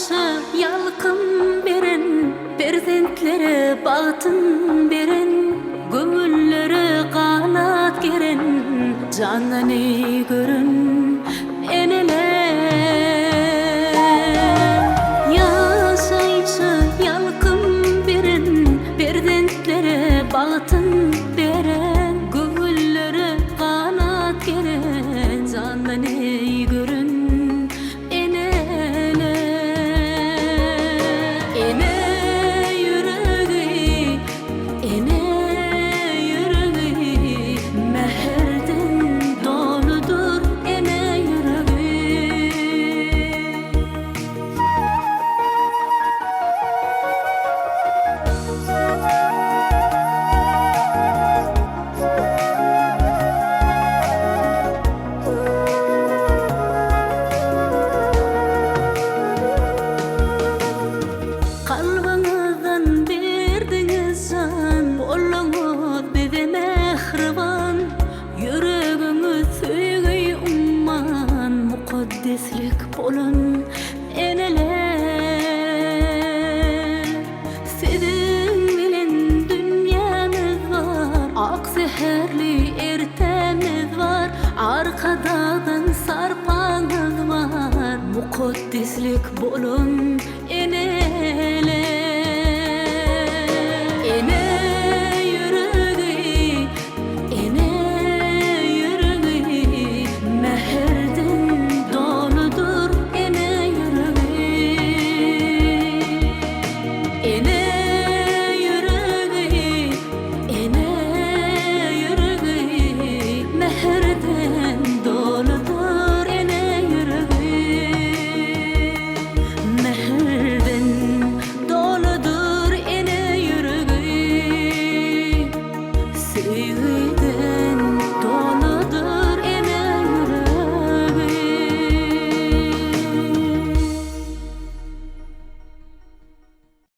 yaşayışı yalkın beren, perzentlere bağıtın beren, gömüllere kanat geren, canını görün eneler. Yaşayışı yalkın beren, perzentlere bağıtın beren, gömüllere kanat geren, canını görün. Kalbinizden berdiňiz can, bolluňyz bize mehriban. Yüregiňiz söýgüi umman, mukaddeslik bolun eneler. Sizin bilen dünýämiz var, ak seherli ertemiz var, arkadadan sarpaňyz var, mukaddeslik bolun eneler.